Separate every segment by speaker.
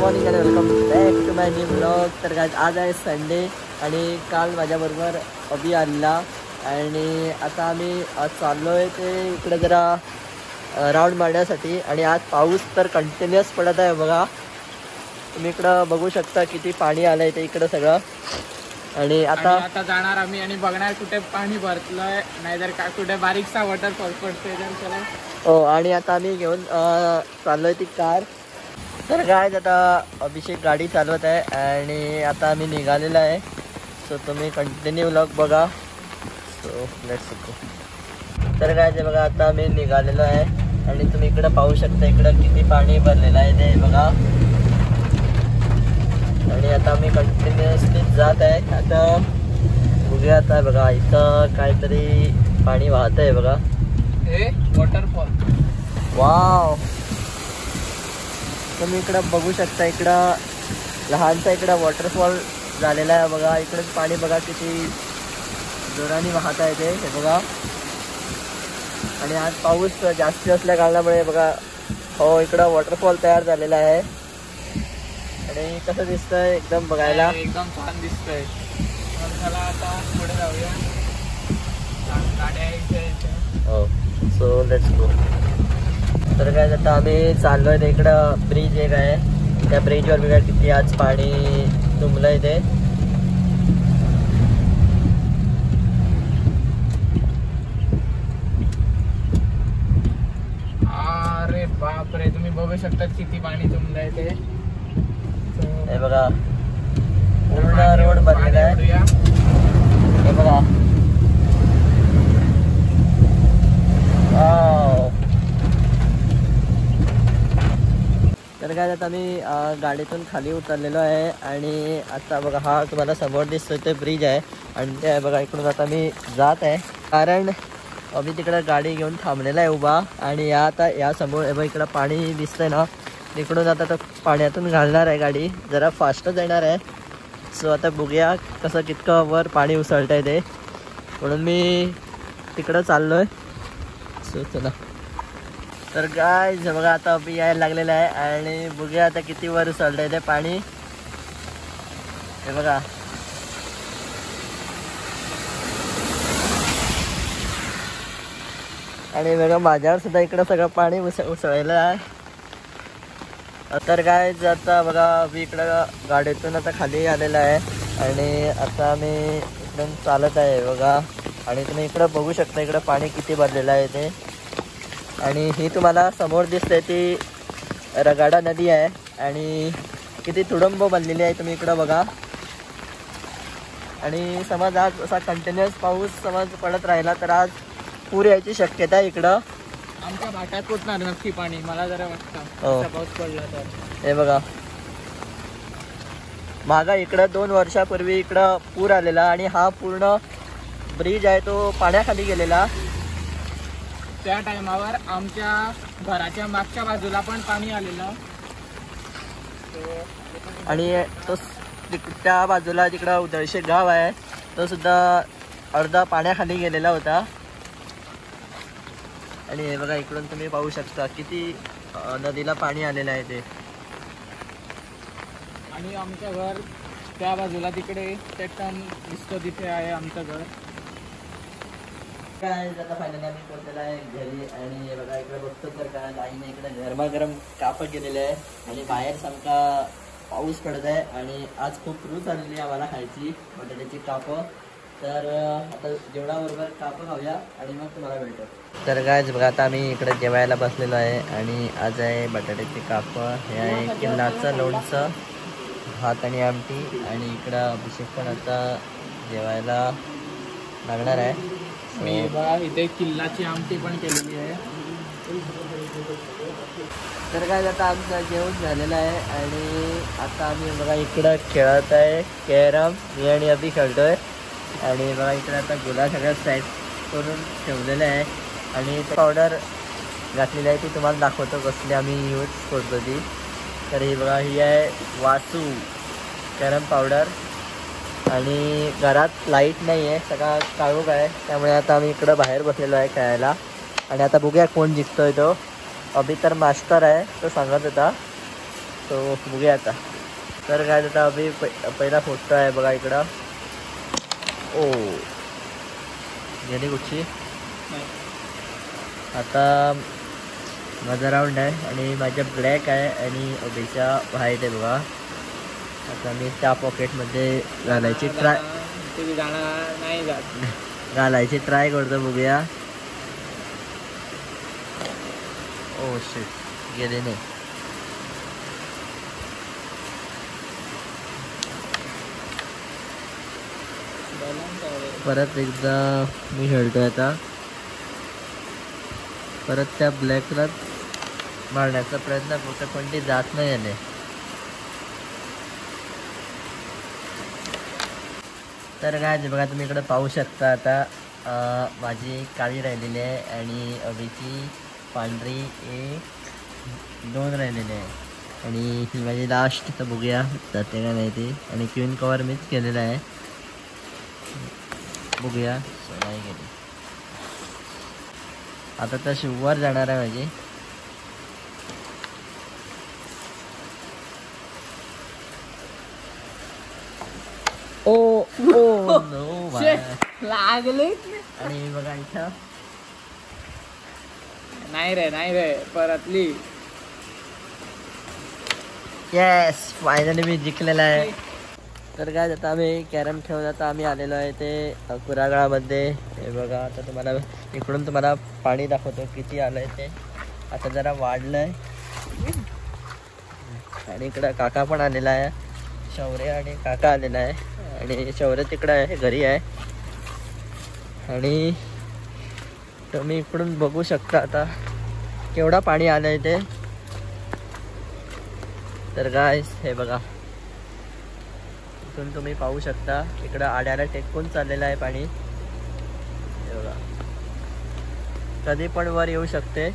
Speaker 1: Morning आणि welcome back to my new blog. तर काय आज आहे संडे आणि काल माझ्याबरोबर अभि आलेला आणि आता आम्ही आज चाललो आहे ते इकडे जरा राऊंड मारण्यासाठी. आणि आज पाऊस तर कंटिन्युअस पडत आहे बघा. तुम्ही इकडं बघू शकता किती पाणी आलं आहे ते इकडं सगळं. आणि आता
Speaker 2: जाणार आम्ही आणि बघणार कुठे पाणी भरतलंय नाहीतर काय कुठे बारीकसा वॉटरफॉल पडतोय तर चला.
Speaker 1: हो आणि आता आम्ही घेऊन चाललोय ती कार. तर काय आता अभिषेक गाडी चालवत आहे आणि आता आम्ही निघालेलो आहे. सो तुम्ही कंटिन्यू व्लॉग बघा. So let's go. तर काय ते बघा आता आम्ही निघालेलो आहे आणि तुम्ही इकडं पाहू शकता इकडं किती पाणी भरलेलं आहे ते बघा. आणि आता आम्ही कंटिन्युअसली जात आहे. आता बघूया आता बघा इथं काहीतरी पाणी वाहत आहे बघा.
Speaker 2: हे वॉटरफॉल.
Speaker 1: वाव. तुम्ही इकडं बघू शकता इकडं लहानसा इकडं वॉटरफॉल झालेला आहे बघा. इकडं पाणी बघा किती जोराने वाहत आहे ते हे बघा. आणि आज पाऊस जास्त असल्या कारणामुळे बघा हो इकडं वॉटरफॉल तयार झालेला आहे. आणि कसं दिसतंय एकदम बघायला
Speaker 2: एकदम छान दिसतंय. चला आता पुढे जाऊया. गाड्या
Speaker 1: हो. So let's go. तर काय आता आम्ही चाललोय ते इकडं ब्रिज एक आहे त्या ब्रिजवर बघा किती आज पाणी तुंबलंय ते.
Speaker 2: अरे बापरे तुम्ही बघू शकता किती पाणी तुंबलंय ते.
Speaker 1: हे बघा पूर्ण रोड बनलेला आहे हे बघा. तर काय आता आम्ही गाडीतून खाली उतरलेलो आहे आणि आता बघा हा तुम्हाला समोर दिसतोय ते ब्रिज आहे. आणि ते बघा इकडून आता मी जात आहे कारण आम्ही तिकडं गाडी घेऊन थांबलेला आहे उभा. आणि या आता या समोर बघा इकडं पाणी दिसतंय ना तिकडून आता तो पाण्यातून घालणार आहे गाडी. जरा फास्टच येणार आहे. सो आता बघूया कसं कितकं वर पाणी उसळत आहे ते म्हणून मी तिकडं चाललो आहे. सो चला. तर काय बघा आता अभि यायला लागलेलं आहे आणि बघूया आता किती वर उसळत आहे ते पाणी हे बघा. आणि बघा माझ्यावर सुद्धा इकडं सगळं पाणी उसळलेलं आहे. तर काय आता बघा मी इकडं गाडीतून आता खाली आलेला आहे आणि आता मी इकडून चालत आहे बघा. आणि तुम्ही इकडं बघू शकता इकडं पाणी किती भरलेलं आहे ते. आणि ही तुम्हाला समोर दिसते ती रगाडा नदी आहे आणि किती तुडुंब बनलेली आहे तुम्ही इकडं बघा. आणि समज आज असा कंटिन्युअस पाऊस समज पडत राहिला तर आज पूर यायची शक्यता आहे इकडं.
Speaker 2: आमच्या भाटात पोचणार नक्की पाणी मला जरा वाटतं
Speaker 1: हो
Speaker 2: पाऊस पडला तर.
Speaker 1: हे बघा मागा इकडं 2 वर्षापूर्वी इकडं पूर आलेला आणि हा पूर्ण ब्रिज आहे तो पाण्याखाली गेलेला.
Speaker 2: त्या टायमावर आमच्या घराच्या मागच्या बाजूला पण पाणी आलेलं
Speaker 1: आणि तो त्या बाजूला तिकडं उदळशे गाव आहे तो सुद्धा अर्धा पाण्याखाली गेलेला होता. आणि हे बघा इकडून तुम्ही पाहू शकता किती नदीला पाणी आलेलं आहे ते.
Speaker 2: आणि आमचं घर त्या बाजूला तिकडे ते टन दिसतं तिथे आहे आमचं घर.
Speaker 1: काय आता फायनली आम्ही पोहोचलेला आहे घरी. आणि हे बघा इकडे बघतो तर काय आईने इकडे गरमागरम कापं केलेले आहे आणि बाहेर सारखा पाऊस पडत आहे. आणि आज खूप रूच आलेली आहे आम्हाला खायची बटाट्याची कापं. तर आता जेवणाबरोबर कापं खाऊया आणि मग तुम्हाला भेटतो. तर काय बघा आता आम्ही इकडे जेवायला बसलेलो आहे आणि आज आहे बटाट्याची कापं. हे आहे किल्लाचं लोणचं भात आणि आमटी. आणि इकडं अभिषेक पण आता जेवायला लागणार आहे.
Speaker 2: मी बघा इथे किल्लाची आमटी पण केलेली आहे.
Speaker 1: तर काय आता आमचं जेवण झालेलं आहे आणि आता आम्ही बघा इकडं खेळत आहे कॅरम. मी आणि अभि खेळतोय. आणि बघा इकडे आता गुलाब सगळ्यात साईड करून ठेवलेलं आहे आणि पावडर घातलेली आहे ती तुम्हाला दाखवतो कसली आम्ही यूज करतो ती. तर ही बघा ही आहे वासू कॅरम पावडर. आणि घरात लाईट नाही आहे सगळा काळोख आहे त्यामुळे आता आम्ही इकडं बाहेर बसलेलो आहे खेळायला. आणि आता बघूया कोण जिंकतोय तो. अभि तर मास्टर आहे तो सांगत होता. तो बघूया आता. तर काय आता अभि पहिला फोटो आहे बघा इकडं. ओ गेली कुठची. आता माझा राऊंड आहे आणि माझ्या ब्लॅक आहे आणि अभिच्या व्हाईट आहे बघा. आता मी त्या पॉकेटमध्ये घालायची ट्राय
Speaker 2: नाही जात
Speaker 1: घालायची ट्राय करतो बघूया. ओ शिट गेले नाही. परत एकदा मी खेळतोय आता. परत त्या ब्लॅकला मारण्याचा प्रयत्न करतो पण ती जात नाही याने. तर काय बघा तुम्ही इकडे पाहू शकता. आता माझी काळी राहिलेली आहे आणि अभिची पांढरी दोन राहिलेले आहे आणि ही माझी लास्ट. तर बघूया जाते का नाही ती. आणि क्वीन कवर मीच केलेला आहे. बघूया नाही गेली. आता तर शिववर जाणार आहे माझी. ओ ओ नो
Speaker 2: लागले.
Speaker 1: आणि बघा इथं
Speaker 2: नाही रे परतली.
Speaker 1: येस फायनली मी जिंकलेला आहे. तर काय आता आम्ही कॅरम खेळून आता आम्ही आलेलो आहे ते कुरागळामध्ये. हे बघा आता तुम्हाला इकडून तुम्हाला पाणी दाखवतो किती आलं आहे ते. आता जरा वाढलं आहे. आणि इकडं काका पण आलेला आहे. शौर्य आणि काका आलेला आहे आणि शौर्य तिकडं आहे घरी आहे. आणि तुम्ही इकडून बघू शकता आता केवढा पाणी आलं आहे ते. तर गाइस हे बघा इथून तुम्ही पाहू शकता इकडं आड्याला टेकून चाललेलं आहे पाणी. हे बघा कधी पण वर येऊ शकते.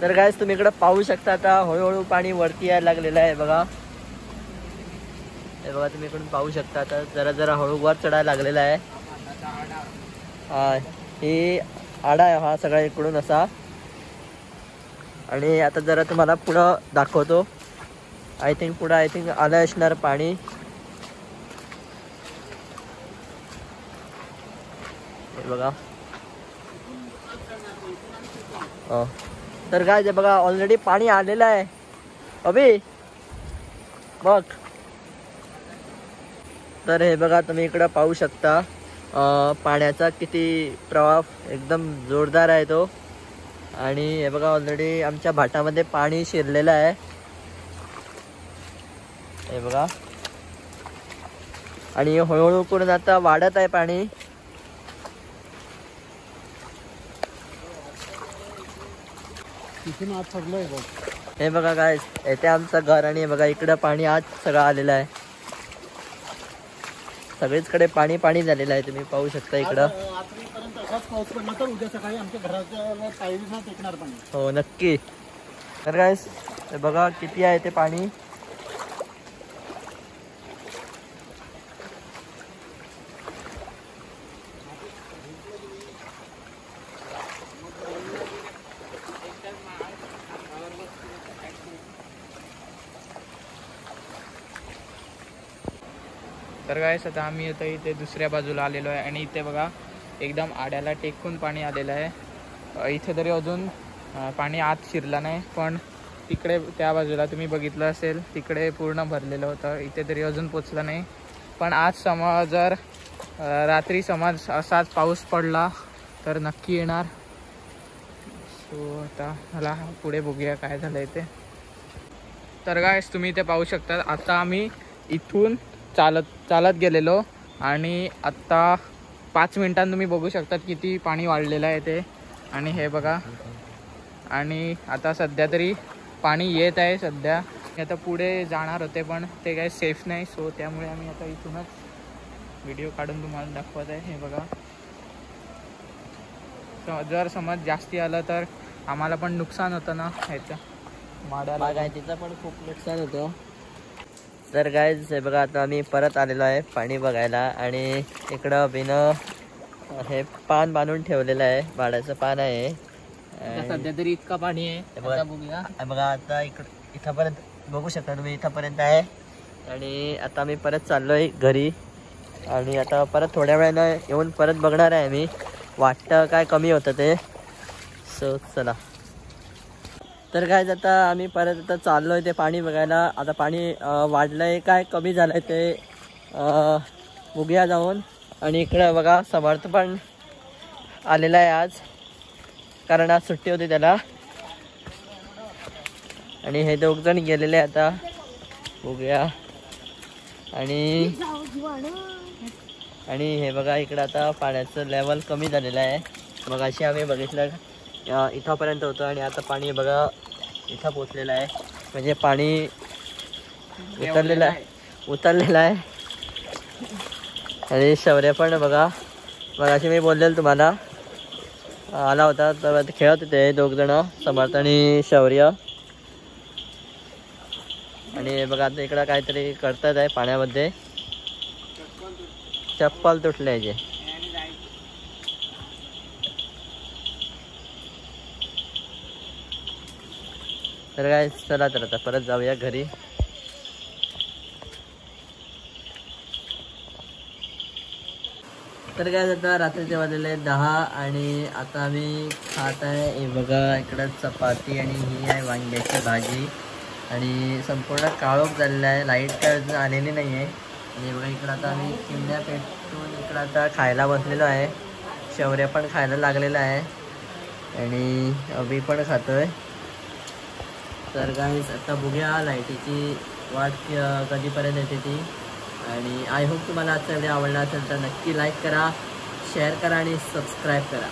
Speaker 1: तर गाइस तुम्ही इकडं पाहू शकता आता हळूहळू पाणी वरती यायला लागलेलं आहे बघा. हे बघा तुम्ही इकडून पाहू शकता आता जरा जरा हळू वर चढायला लागलेला आहे. हा ही आडा आहे हा सगळा इकडून असा. आणि आता जरा तुम्हाला पुढं दाखवतो. आय थिंक आलं असणार पाणी. हे बघा तर काय बघा ऑलरेडी पाणी आलेलं आहे अभि बघ. तर हे बघा तुम्ही इकडं पाहू शकता पाण्याचा किती प्रवाह एकदम जोरदार आहे तो. आणि हे बघा ऑलरेडी आमच्या भाटामध्ये पाणी शिरलेलं आहे. हे बघा आणि हळूहळू करून आता वाढत आहे पाणी. हे बघा काय येथे आमचं घर आणि बघा इकडं पाणी आज सगळं आलेलं आहे. सगळीचकडे पाणी पाणी झालेलं आहे. तुम्ही पाहू शकता इकडं. हो नक्की. तर काय बघा किती आहे ते पाणी.
Speaker 2: तर गाइस आता आम्ही आता इथे दुसऱ्या बाजूला आलेलो आहे आणि इथे बघा एकदम आड्याला टेकून पाणी आलेलं आहे. इथे तरी अजून पाणी आत शिरला नाही पण तिकडे त्या बाजूला तुम्ही बघितलं असेल तिकडे पूर्ण भरलेलं होतं. इथे तरी अजून पोचलं नाही. पण आज समज जर रात्री समज असाच पाऊस पडला तर नक्की येणार. सो आता मला पुढे बघूया काय झालं आहे ते. तर गाइस तुम्ही इथे पाहू शकता आता आम्ही इथून चालत गेलेलो आणि आत्ता 5 मिनिटांत तुम्ही बघू शकता किती पाणी वाढलेलं आहे ते. आणि हे बघा आणि आता सध्या तरी पाणी येत आहे सध्या. आता पुढे जाणार होते पण ते काही सेफ नाही. सो त्यामुळे आम्ही आता इथूनच व्हिडिओ काढून तुम्हाला दाखवत आहे. हे बघा जर समज जास्ती आलं तर आम्हाला पण नुकसान होतं ना. ह्याचं
Speaker 1: बागायतीचं पण खूप नुकसान होतं. तर गाइस हे बघा आता आम्ही परत आलेलो आहे पाणी बघायला. आणि इकडं बिनं हे पान बांधून ठेवलेलं आहे. भाड्याचं पान आहे.
Speaker 2: सध्या तरी इतका पाणी आहे.
Speaker 1: बघा आता इथपर्यंत बघू शकता तुम्ही इथंपर्यंत आहे आणि आता मी परत चाललोय घरी आणि आता परत थोड्या वेळानं येऊन परत बघणार आहे मी वाटतं काय कमी होतं ते. सो चला. तर काय आता आम्ही परत आता चाललोय ते पाणी बघायला. आता पाणी वाढलंय काय कमी झालंय ते बघूया जाऊन. आणि इकडं बघा समर्थ पण आलेला आहे आज, कारण आज सुट्टी होती त्याला. आणि हे दोघ जण गेलेले आता बघूया. आणि हे बघा इकडं आता पाण्याचं लेवल कमी झालेलं आहे. मग अशी आम्ही बघितलं इथंपर्यंत होतं आणि आता पाणी बघा इथं पोचलेलं आहे. म्हणजे पाणी उतरलेलं आहे. आणि शौर्य पण बघा मग अशी मी बोललेलं तुम्हाला आला होता तर खेळत होते दोघ जण, समर्थ आणि शौर्य. आणि बघा आता इकडं काहीतरी करतात आहे पाण्यामध्ये. चप्पल तुटले जे. तर काय चला तर आता परत जाऊया घरी. तर काय आता रात्रीचे वाजलेले 10 आणि आता आम्ही खात आहे. हे बघा इकडं चपाती आणि ही आहे वांग्याची भाजी आणि संपूर्ण काळोख झालेला आहे. लाईट काय आलेली नाही आहे. आणि बघा इकडं आता आम्ही चिमण्या पेटून इकडं आता खायला बसलेलो आहे. शौर्य पण खायला लागलेला आहे आणि अभि पण खातोय. तर गाईस आता बघूया लाईटीची वाट कधीपर्यंत येते ती. आणि आय होप तुम्हाला आजचा व्हिडिओ आवडला असेल तर नक्की लाईक करा, शेअर करा आणि सबस्क्राईब करा.